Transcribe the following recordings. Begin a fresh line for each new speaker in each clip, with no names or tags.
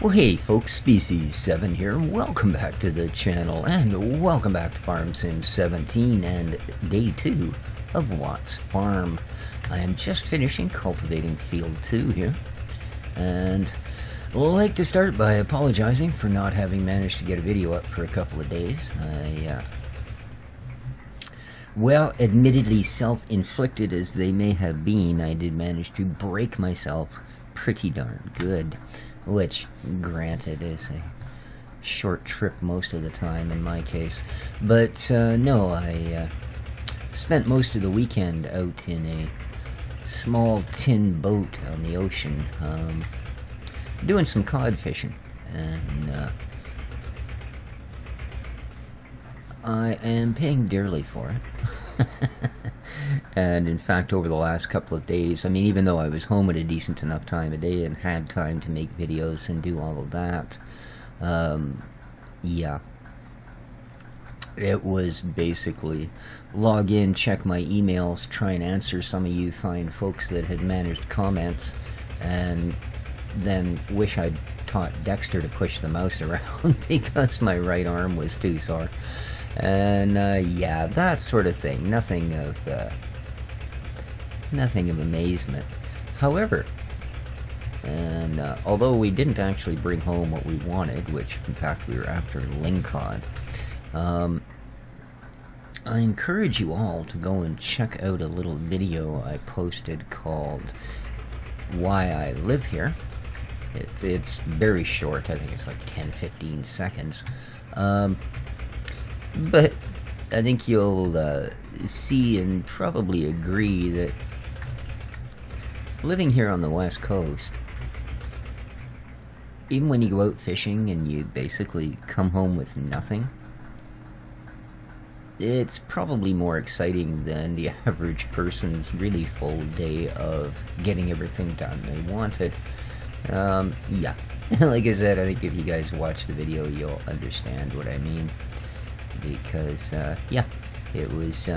Well, hey folks, Species 7 here. Welcome back to the channel, and welcome back to Farm Sim 17 and day 2 of Watt's Farm. I am just finishing cultivating field 2 here, and I'd like to start by apologizing for not having managed to get a video up for a couple of days. Well, admittedly self-inflicted as they may have been, I did manage to break myself pretty darn good. Which, granted, is a short trip most of the time in my case. But, no, I spent most of the weekend out in a small tin boat on the ocean, doing some cod fishing. And, I am paying dearly for it. And in fact, over the last couple of days, I mean, even though I was home at a decent enough time of day and had time to make videos and do all of that, yeah, it was basically log in, check my emails, try and answer some of you fine folks that had managed comments, and then wish I'd taught Dexter to push the mouse around because my right arm was too sore. And yeah, that sort of thing. Nothing of amazement. However, and although we didn't actually bring home what we wanted, which in fact we were after lingcod, I encourage you all to go and check out a little video I posted called "Why I Live Here." It's very short. I think it's like 10-15 seconds. But I think you'll see and probably agree that living here on the West Coast, even when you go out fishing and you basically come home with nothing, it's probably more exciting than the average person's really full day of getting everything done they wanted. Yeah, like I said, I think if you guys watch the video, you'll understand what I mean. Because, yeah, it was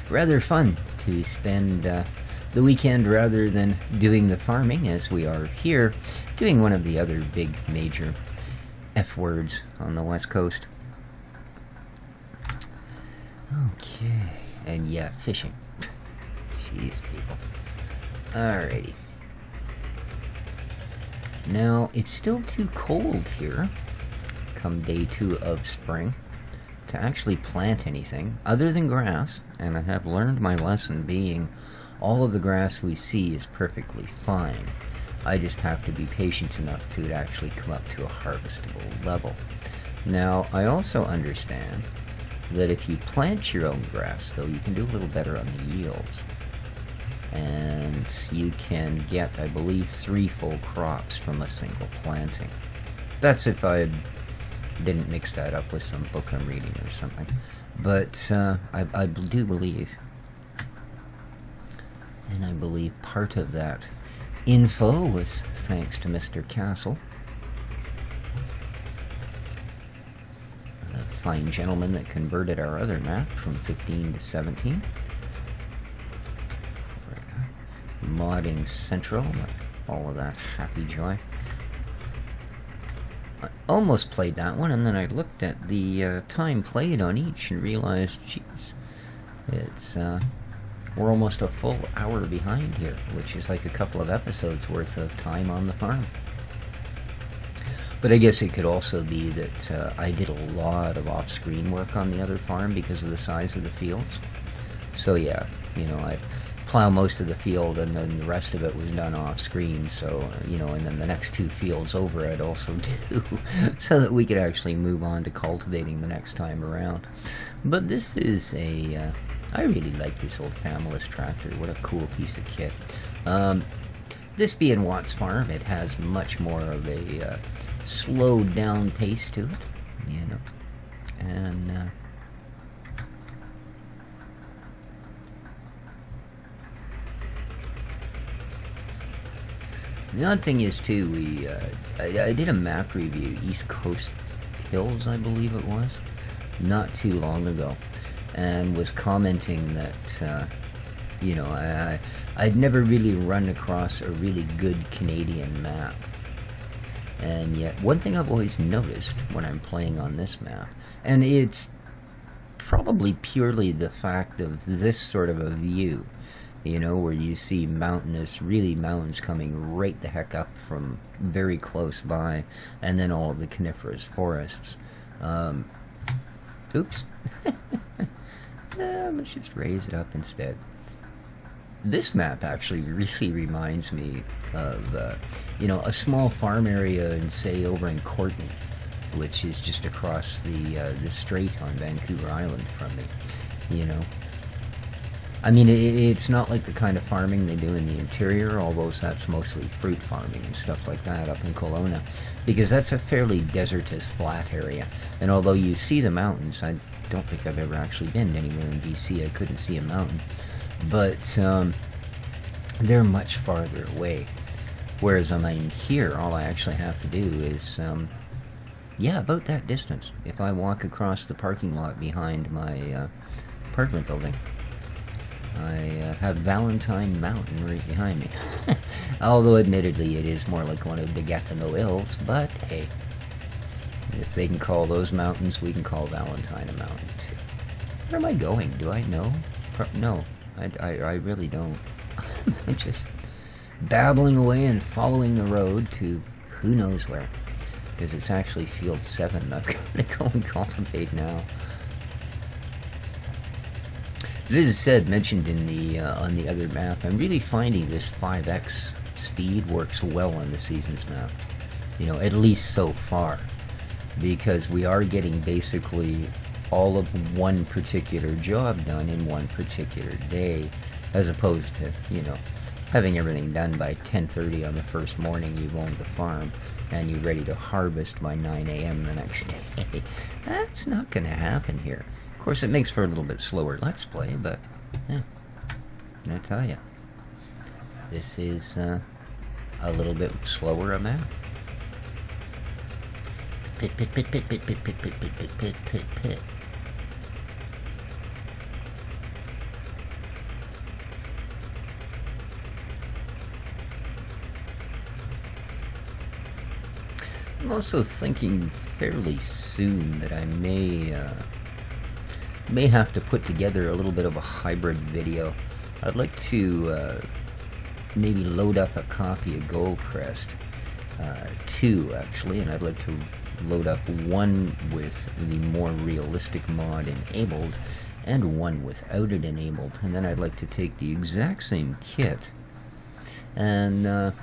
rather fun to spend the weekend rather than doing the farming, as we are here, doing one of the other big major F words on the West Coast. Okay, and yeah, fishing. Jeez, people. Alrighty. Now, it's still too cold here, come day 2 of spring, to actually plant anything other than grass, and I have learned my lesson, being all of the grass we see is perfectly fine. I just have to be patient enough to it actually come up to a harvestable level. Now, I also understand that if you plant your own grass, though, you can do a little better on the yields. And you can get, I believe, 3 full crops from a single planting. That's if I didn't mix that up with some book I'm reading or something. But I do believe, and I believe part of that info was thanks to Mr. Castle, a fine gentleman that converted our other map from 15 to 17. Modding Central, all of that happy joy. I almost played that one, and then I looked at the time played on each and realized, jeez, it's we're almost a full hour behind here, which is like a couple of episodes worth of time on the farm. But I guess it could also be that I did a lot of off-screen work on the other farm because of the size of the fields. So yeah, you know, I'd plow most of the field, and then the rest of it was done off screen, so, you know, and then the next 2 fields over I'd also do, so that we could actually move on to cultivating the next time around. But this is a, I really like this old Familus tractor. What a cool piece of kit. This being Watt's Farm, it has much more of a slowed down pace to it, you know, and the odd thing is, too, I did a map review, East Coast Hills, I believe it was, not too long ago, and was commenting that, you know, I'd never really run across a really good Canadian map. And yet, one thing I've always noticed when I'm playing on this map, and it's probably purely the fact of this sort of a view, you know, where you see mountainous, really mountains coming right the heck up from very close by, and then all of the coniferous forests. Oops. Let's just raise it up instead. This map actually really reminds me of, you know, a small farm area in, say, over in Courtenay, which is just across the strait on Vancouver Island from me, you know. I mean, it's not like the kind of farming they do in the interior, although that's mostly fruit farming and stuff like that up in Kelowna, because that's a fairly desertous, flat area. And although you see the mountains, I don't think I've ever actually been anywhere in BC I couldn't see a mountain. But they're much farther away. Whereas, I mean, here, all I actually have to do is, yeah, about that distance. If I walk across the parking lot behind my apartment building, I have Valentine Mountain right behind me. Although, admittedly, it is more like one of the Gatineau Hills, but hey, if they can call those mountains, we can call Valentine a mountain, too. Where am I going? Do I know? No. I really don't. I'm just babbling away and following the road to who knows where. Because it's actually field 7. I've got to go and cultivate now. As I said, mentioned in the on the other map, I'm really finding this 5x speed works well on the Seasons map. You know, at least so far. Because we are getting basically all of one particular job done in one particular day, as opposed to, you know, having everything done by 10:30 on the first morning you've owned the farm, and you're ready to harvest by 9 a.m. the next day. That's not going to happen here. Of course, it makes for a little bit slower Let's Play, but, yeah, I tell you, this is a little bit slower a map. Pit, pit, pit, pit, pit, pit, pit, pit, pit, pit, pit, pit, pit. I'm also thinking fairly soon that I may have to put together a little bit of a hybrid video. I'd like to maybe load up a copy of Goldcrest, 2 actually, and I'd like to load up one with the more realistic mod enabled and one without it enabled, and then I'd like to take the exact same kit and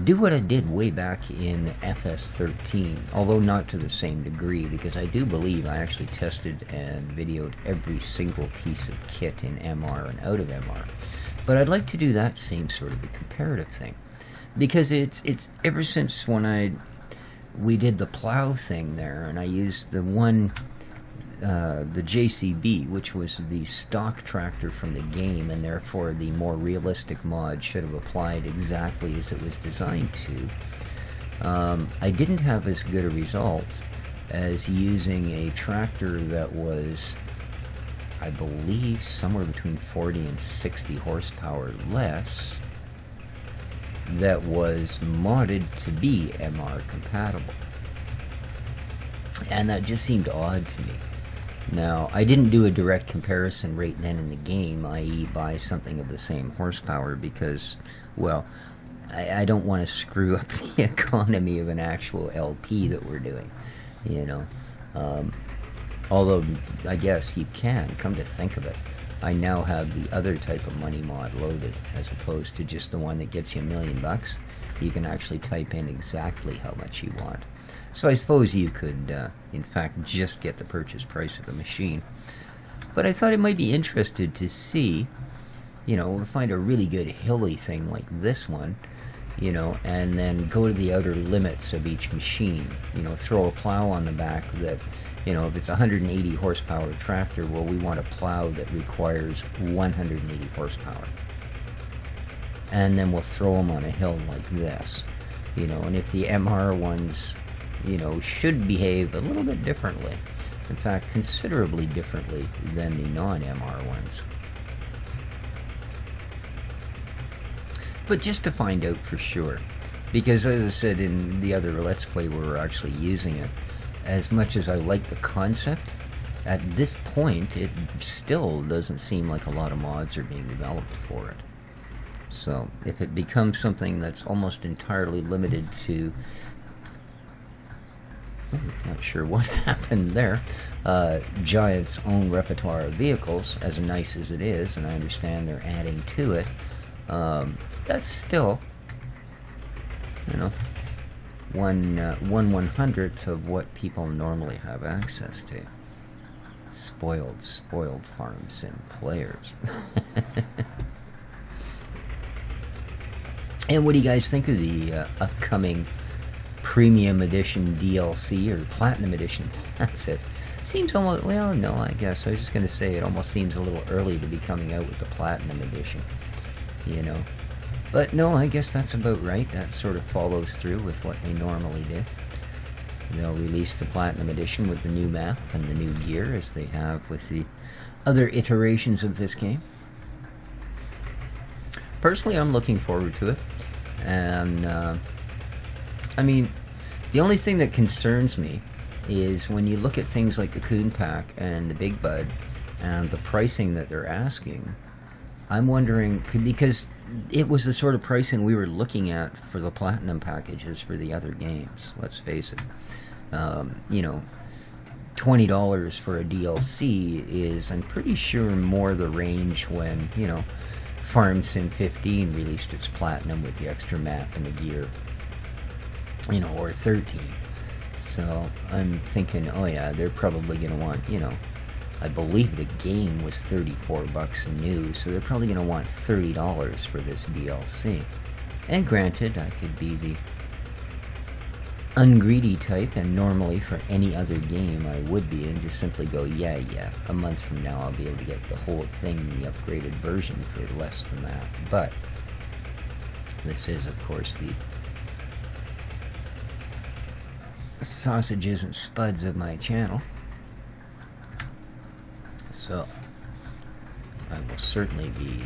do what I did way back in FS13, although not to the same degree, because I do believe I actually tested and videoed every single piece of kit in MR and out of MR. But I'd like to do that same sort of a comparative thing, because it's ever since when we did the plow thing there, and I used the one, the JCB, which was the stock tractor from the game, and therefore the more realistic mod should have applied exactly as it was designed to. I didn't have as good a result as using a tractor that was, I believe, somewhere between 40 and 60 horsepower less, that was modded to be MR compatible. And that just seemed odd to me. Now, I didn't do a direct comparison right then in the game, i.e. buy something of the same horsepower, because, well, I don't want to screw up the economy of an actual LP that we're doing, you know. Although, I guess you can, come to think of it. I now have the other type of money mod loaded, as opposed to just the one that gets you $1 million. You can actually type in exactly how much you want. So I suppose you could, in fact, just get the purchase price of the machine. But I thought it might be interesting to see, you know, find a really good hilly thing like this one, you know, and then go to the outer limits of each machine. You know, throw a plow on the back that, you know, if it's a 180 horsepower tractor, well, we want a plow that requires 180 horsepower. And then we'll throw them on a hill like this, you know, and if the MR ones, you know, should behave a little bit differently. In fact, considerably differently than the non-MR ones. But just to find out for sure, Because as I said in the other Let's Play where we're actually using it, as much as I like the concept, at this point it still doesn't seem like a lot of mods are being developed for it. So if it becomes something that's almost entirely limited to, not sure what happened there, Giant's own repertoire of vehicles, as nice as it is, and I understand they're adding to it, that's still, you know, one 1/100th of what people normally have access to. Spoiled Farm Sim players. And what do you guys think of the upcoming Premium Edition DLC, or Platinum Edition? That's it. Seems almost, well, no, I guess. I was just going to say it almost seems a little early to be coming out with the Platinum Edition, you know. But no, I guess that's about right. That sort of follows through with what they normally do. They'll release the Platinum Edition with the new map and the new gear, as they have with the other iterations of this game. Personally, I'm looking forward to it. And, I mean, the only thing that concerns me is when you look at things like the Coon Pack and the Big Bud and the pricing that they're asking, I'm wondering, because it was the sort of pricing we were looking at for the Platinum packages for the other games, let's face it. You know, $20 for a DLC is, I'm pretty sure, more the range when, you know, Farm Sim 15 released its Platinum with the extra map and the gear, you know, or 13. So I'm thinking, oh yeah, they're probably going to want, you know, I believe the game was $34 new, so they're probably going to want $30 for this DLC. And granted, I could be the ungreedy type, and normally for any other game I would be, and just simply go, yeah, a month from now I'll be able to get the whole thing, the upgraded version, for less than that. But this is, of course, the sausages and spuds of my channel. So I will certainly be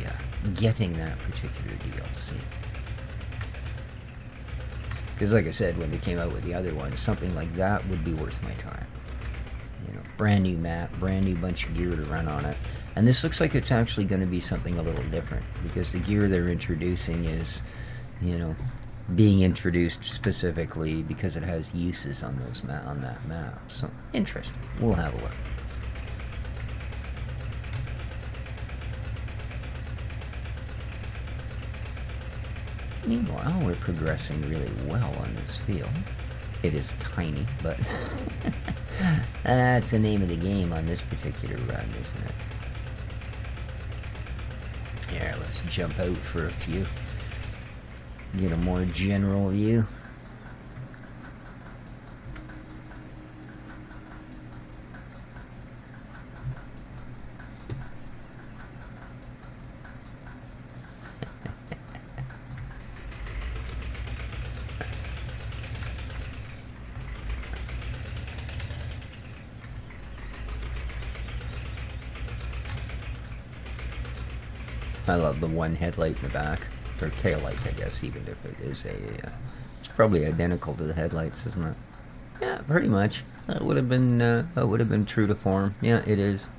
getting that particular DLC. Because like I said, when they came out with the other ones, something like that would be worth my time. You know, brand new map, brand new bunch of gear to run on it. And this looks like it's actually going to be something a little different, because the gear they're introducing is, you know, being introduced specifically because it has uses on those on that map. So, interesting. We'll have a look. Meanwhile, we're progressing really well on this field. It is tiny, but that's the name of the game on this particular run, isn't it? Here, let's jump out for a few. Get a more general view. I love the one headlight in the back, or tail light, I guess, even if it is a, it's probably identical to the headlights, isn't it? Yeah, pretty much. That would have been true to form. Yeah, it is.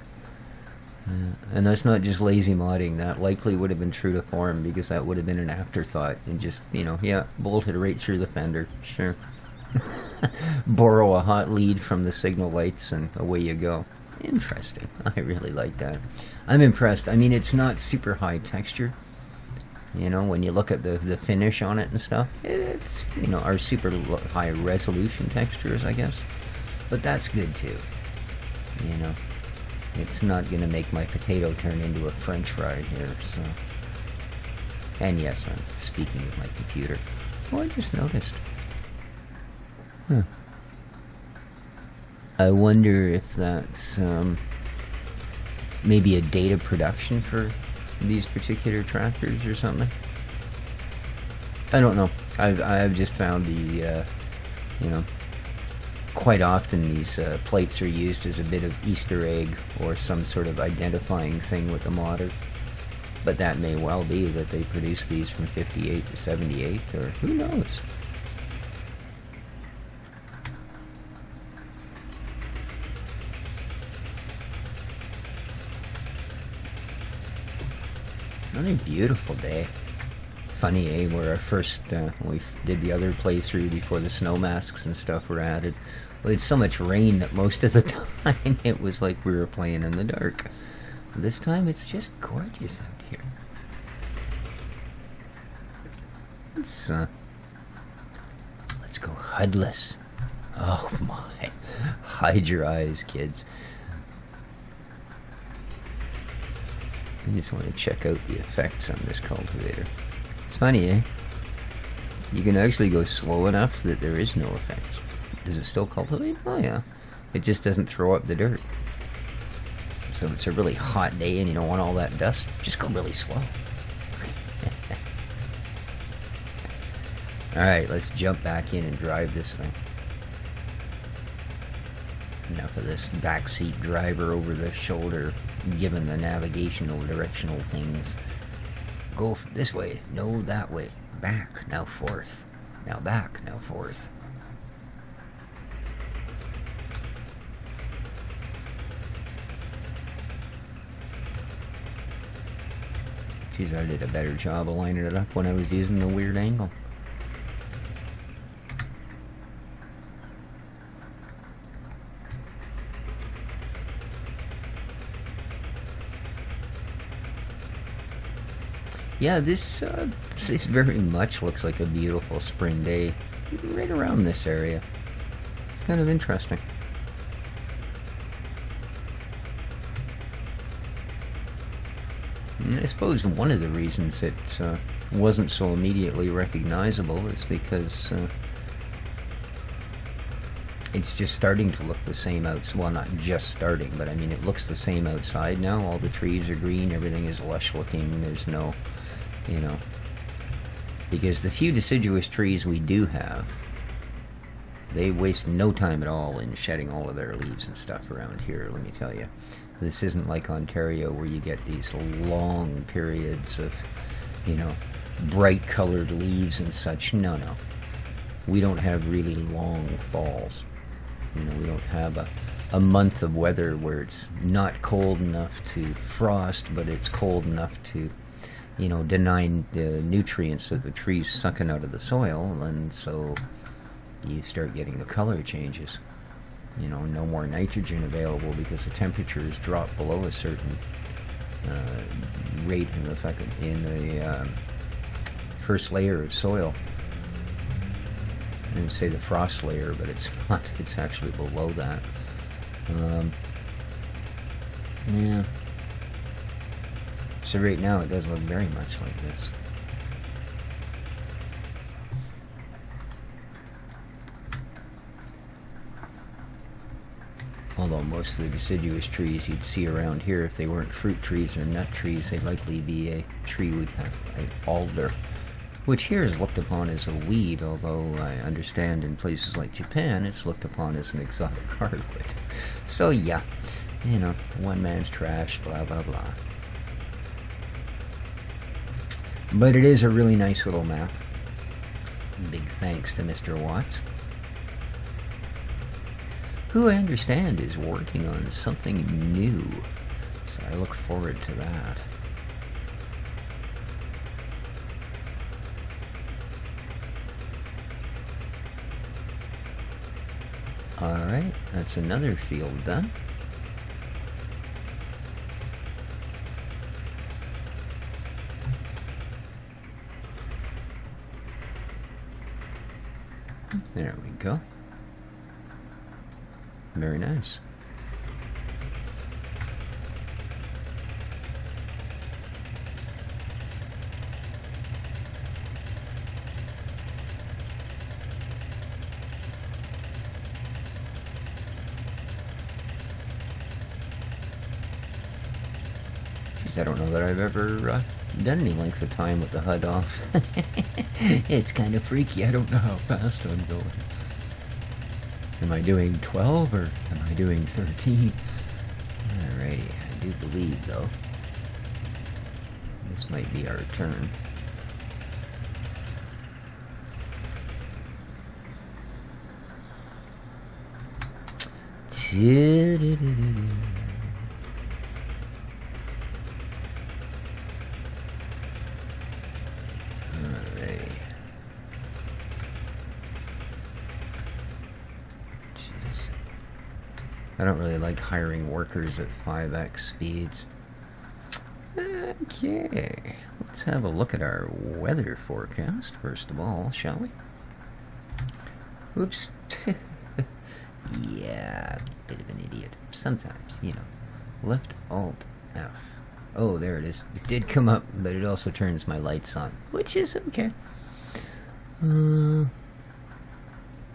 And that's not just lazy modding. That likely would have been true to form, because that would have been an afterthought, and just, you know, yeah, bolted right through the fender. Sure. Borrow a hot lead from the signal lights, and away you go. Interesting. I really like that. I'm impressed. I mean, it's not super high texture. You know, when you look at the finish on it and stuff, it's, you know, our super high resolution textures, I guess. But that's good too. You know, it's not going to make my potato turn into a french fry here, so. And yes, I'm speaking with my computer. Oh, I just noticed. Huh. I wonder if that's maybe a data production for these particular tractors or something. I don't know. I've just found the you know, quite often these plates are used as a bit of Easter egg or some sort of identifying thing with the modder. But that may well be that they produced these from 58 to 78, or who knows. Another beautiful day. Funny, eh? Where our first, we did the other playthrough before the snow masks and stuff were added. We had so much rain that most of the time it was like we were playing in the dark. This time it's just gorgeous out here. Let's go HUDless. Oh my. Hide your eyes, kids. I just want to check out the effects on this cultivator. It's funny, eh? You can actually go slow enough that there is no effects. Does it still cultivate? Oh yeah. It just doesn't throw up the dirt. So if it's a really hot day and you don't want all that dust, just go really slow. Alright, let's jump back in and drive this thing. Enough of this backseat driver over the shoulder, given the navigational directional things. Go this way, no that way. Back, now forth. Now back, now forth. Geez, I did a better job of lining it up when I was using the weird angle. Yeah, this very much looks like a beautiful spring day right around this area. It's kind of interesting. And I suppose one of the reasons it wasn't so immediately recognizable is because it's just starting to look the same outside. Well, not just starting, but I mean it looks the same outside now. All the trees are green, everything is lush looking, there's no, you know, because the few deciduous trees we do have, they waste no time at all in shedding all of their leaves and stuff around here, let me tell you. This isn't like Ontario where you get these long periods of, you know, bright colored leaves and such. No, no. We don't have really long falls. You know, we don't have a month of weather where it's not cold enough to frost, but it's cold enough to, you know, deny the nutrients that the trees sucking out of the soil, and so you start getting the color changes. You know, no more nitrogen available because the temperatures drop below a certain rate in the first layer of soil. I didn't say the frost layer, but it's not. It's actually below that. Yeah. So right now it does look very much like this. Although most of the deciduous trees you'd see around here, if they weren't fruit trees or nut trees, they'd likely be a tree with an alder, which here is looked upon as a weed, although I understand in places like Japan it's looked upon as an exotic hardwood. So yeah, you know, one man's trash, blah blah blah. But it is a really nice little map. Big thanks to Mr. Watts, who I understand is working on something new, so I look forward to that. Alright, that's another field done. There we go. Very nice. Geez, I don't know that I've ever done any length of time with the HUD off. It's kind of freaky. I don't know how fast I'm going. Am I doing 12 or am I doing 13? Alrighty, I do believe though This might be our turn. Alright. Jeez. I don't really like hiring workers at 5x speeds. Okay, let's have a look at our weather forecast first of all, shall we? Oops. Yeah, bit of an idiot. Sometimes, you know. Left Alt F. Oh, there it is. It did come up, but it also turns my lights on, which is okay. Ooh.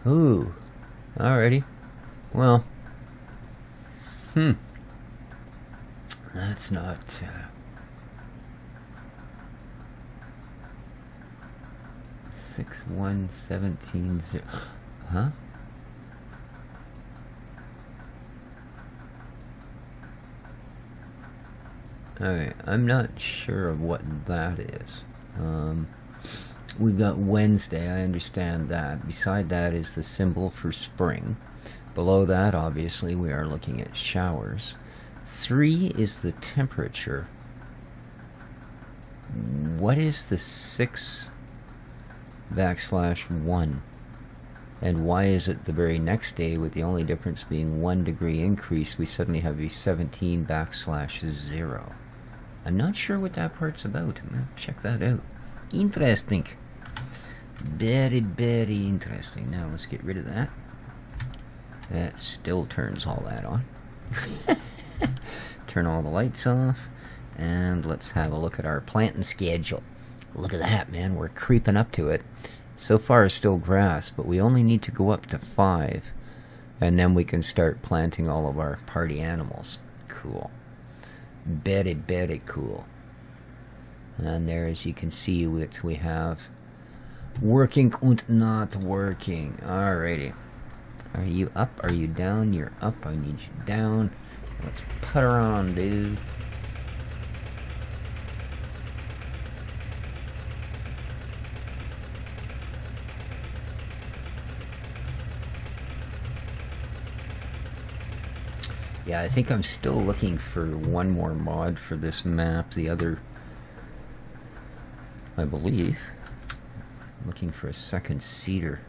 Alrighty. Well. That's not... 6-1-17-0. Huh? Alright, I'm not sure of what that is. We've got Wednesday, I understand that. Beside that is the symbol for spring. Below that, obviously, we are looking at showers. 3 is the temperature. What is the 6/1? And why is it the very next day, with the only difference being 1 degree increase, we suddenly have a 17/0? I'm not sure what that part's about. I'm gonna check that out. Interesting. Very, very interesting. Now let's get rid of that. That still turns all that on. Turn all the lights off. And let's have a look at our planting schedule. Look at that, man. We're creeping up to it. So far it's still grass, but we only need to go up to 5. And then we can start planting all of our party animals. Cool. Very, very cool. And there, as you can see, we have working and not working. Alrighty. Are you up? Are you down? You're up. I need you down. Let's put her on, dude. Yeah, I think I'm still looking for one more mod for this map. The other, I believe, I'm looking for a second seeder.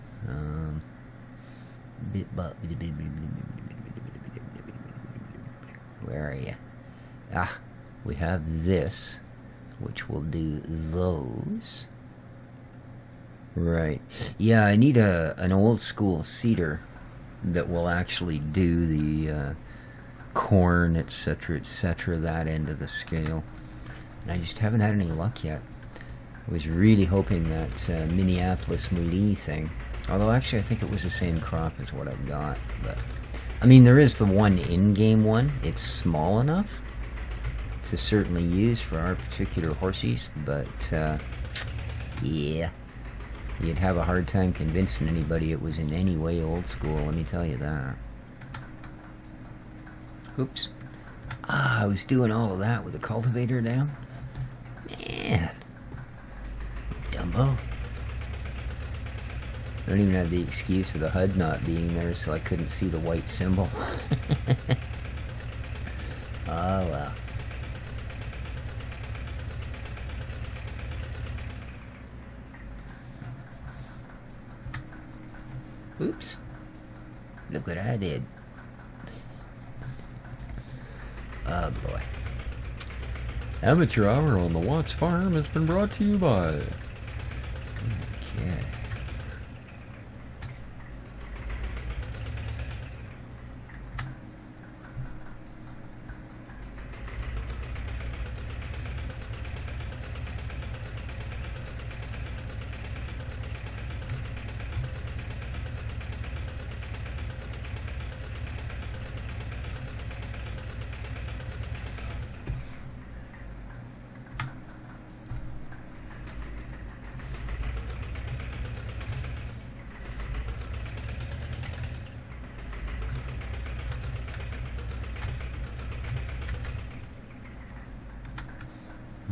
Where are you? Ah, we have this, which will do those. Right. Yeah, I need an old school seeder that will actually do the corn, etc., etc., that end of the scale. And I just haven't had any luck yet. I was really hoping that Minneapolis Moulie thing, although actually I think it was the same crop as what I've got, but I mean, there is the one in-game one. It's small enough to certainly use for our particular horsies, but yeah, you'd have a hard time convincing anybody it was in any way old school, let me tell you that. Oops. Ah, I was doing all of that with the cultivator down. Man. Dumbo. I don't even have the excuse of the HUD not being there, so I couldn't see the white symbol. Oh well. Oops. Look what I did. Oh boy.
Amateur Hour on the Watts Farm has been brought to you by...
Okay.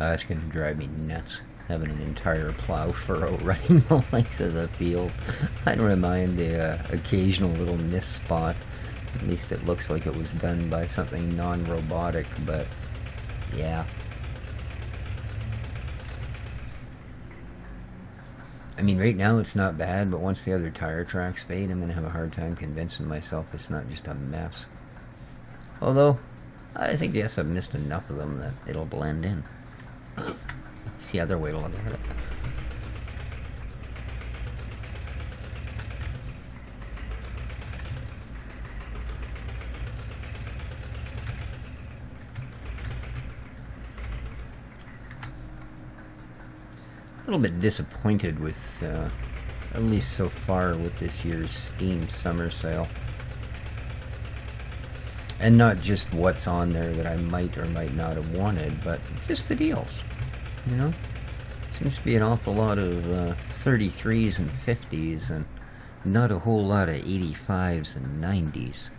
It's going to drive me nuts, having an entire plow furrow running the length of the field. I don't mind the occasional little miss spot. At least it looks like it was done by something non-robotic, but yeah. I mean, right now it's not bad, but once the other tire tracks fade, I'm going to have a hard time convincing myself it's not just a mess. Although, I think, yes, I've missed enough of them that it'll blend in. It's the other way to look at it. A little bit disappointed with, at least so far, with this year's Steam Summer Sale. And not just what's on there that I might or might not have wanted, but just the deals. You know? Seems to be an awful lot of 33s and 50s, and not a whole lot of 85s and 90s.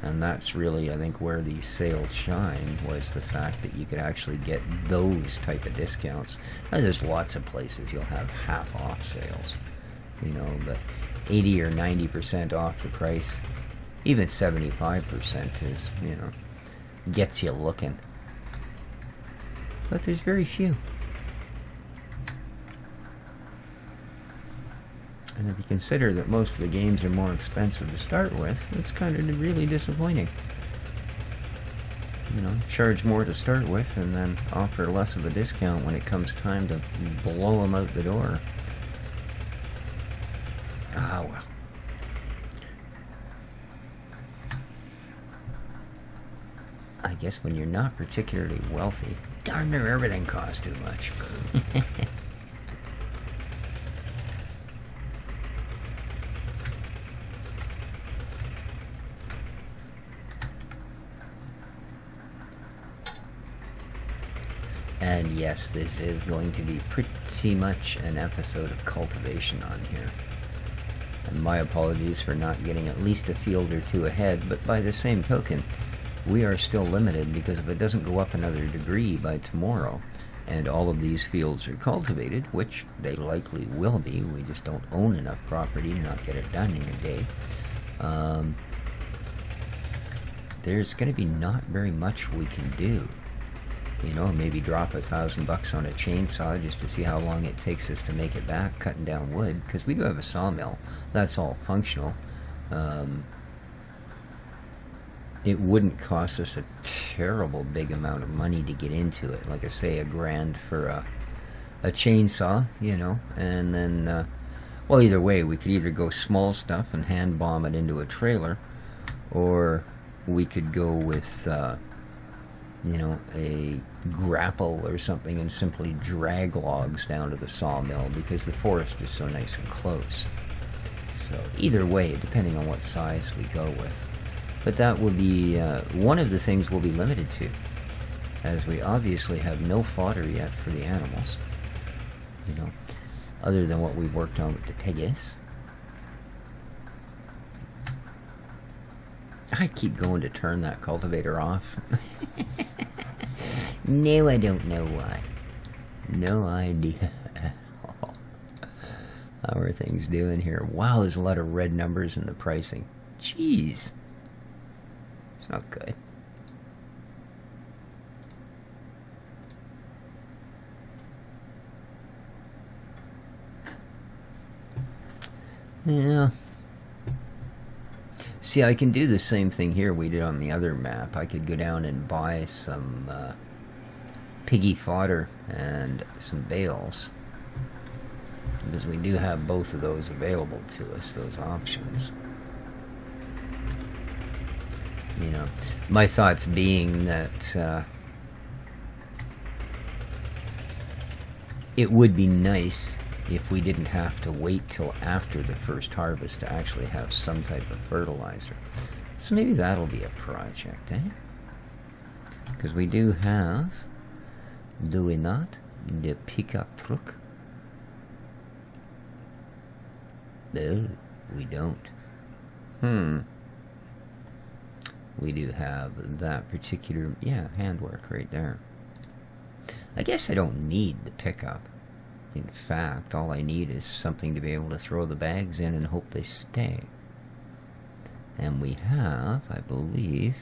And that's really, I think, where these sales shine, was the fact that you could actually get those type of discounts. Now, there's lots of places you'll have half-off sales, you know, but 80 or 90% off the price, even 75% is, you know, gets you looking. But there's very few. And if you consider that most of the games are more expensive to start with, it's kind of really disappointing. You know, charge more to start with and then offer less of a discount when it comes time to blow them out the door. Ah, well. I guess when you're not particularly wealthy, darn near everything costs too much. And yes, this is going to be pretty much an episode of cultivation on here. And my apologies for not getting at least a field or two ahead, but by the same token, we are still limited, because if it doesn't go up another degree by tomorrow, and all of these fields are cultivated, which they likely will be, we just don't own enough property to not get it done in a day, there's going to be not very much we can do. You know, maybe drop $1,000 on a chainsaw just to see how long it takes us to make it back, cutting down wood, because we do have a sawmill. That's all functional. It wouldn't cost us a terrible big amount of money to get into it. Like I say, $1,000 for a chainsaw, you know, and then, well, either way, we could either go small stuff and hand bomb it into a trailer, or we could go with, you know, a grapple or something and simply drag logs down to the sawmill, because the forest is so nice and close. So either way, depending on what size we go with. But that will be one of the things we'll be limited to, as we obviously have no fodder yet for the animals, you know, other than what we've worked on with the pigs. I keep going to turn that cultivator off. No, I don't know why. No idea. How are things doing here? Wow, there's a lot of red numbers in the pricing. Jeez. It's not good. Yeah. See, I can do the same thing here we did on the other map. I could go down and buy some piggy fodder and some bales, because we do have both of those available to us, those options. You know, my thoughts being that it would be nice if we didn't have to wait till after the first harvest to actually have some type of fertilizer. So maybe that'll be a project, eh? Because we do have, do we not, the pickup truck? No, we don't. We do have that particular, yeah, handwork right there. I guess I don't need the pickup. In fact, all I need is something to be able to throw the bags in and hope they stay. And we have, I believe,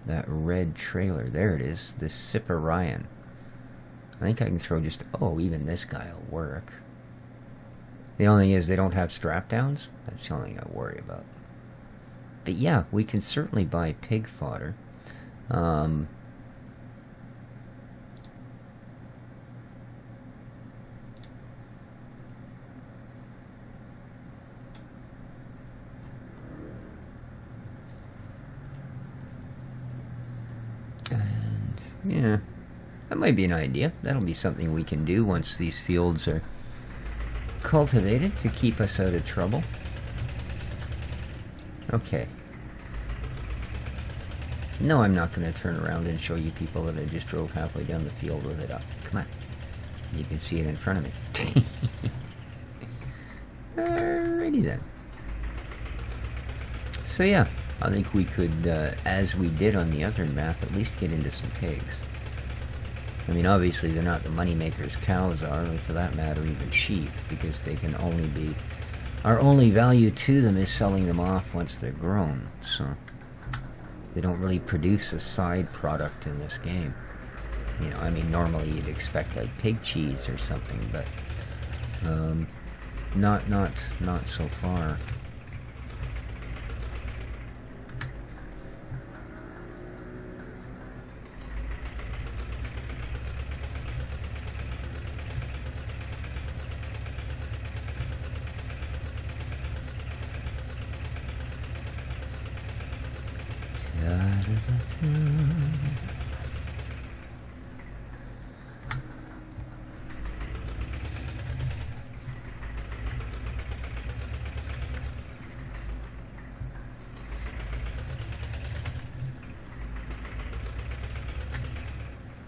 that red trailer. There it is, the Sipper Ryan. I think I can throw just... Oh, even this guy will work. The only thing is they don't have strap downs. That's the only thing I worry about. But yeah, we can certainly buy pig fodder. And yeah, that might be an idea. That'll be something we can do once these fields are cultivated to keep us out of trouble. Okay. No, I'm not going to turn around and show you people that I just drove halfway down the field with it up. Come on. You can see it in front of me. Alrighty then. So yeah, I think we could, as we did on the other map, at least get into some pigs. I mean, obviously they're not the money makers cows are, or for that matter even sheep, because they can only be... Our only value to them is selling them off once they're grown, so... They don't really produce a side product in this game. You know, I mean, normally you'd expect like pig cheese or something, but... not so far.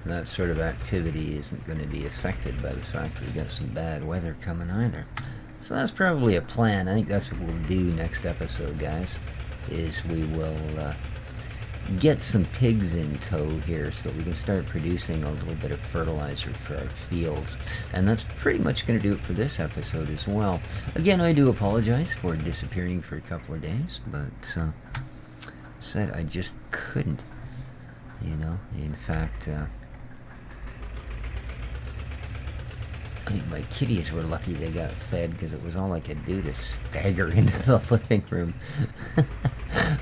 That sort of activity isn't going to be affected by the fact we've got some bad weather coming either. So that's probably a plan. I think that's what we'll do next episode, guys, is we will get some pigs in tow here so that we can start producing a little bit of fertilizer for our fields. And that's pretty much going to do it for this episode as well. Again, I do apologize for disappearing for a couple of days, but said I just couldn't, you know. In fact, I think my kitties were lucky they got fed, because it was all I could do to stagger into the living room.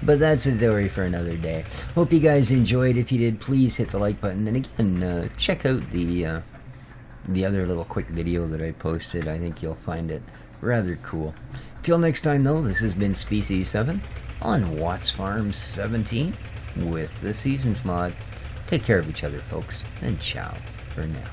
But that's a story for another day. Hope you guys enjoyed. If you did, please hit the like button. And again, check out the other little quick video that I posted. I think you'll find it rather cool. Till next time, though, this has been Species 7 on Watts Farm 17 with the Seasons mod. Take care of each other, folks, and ciao for now.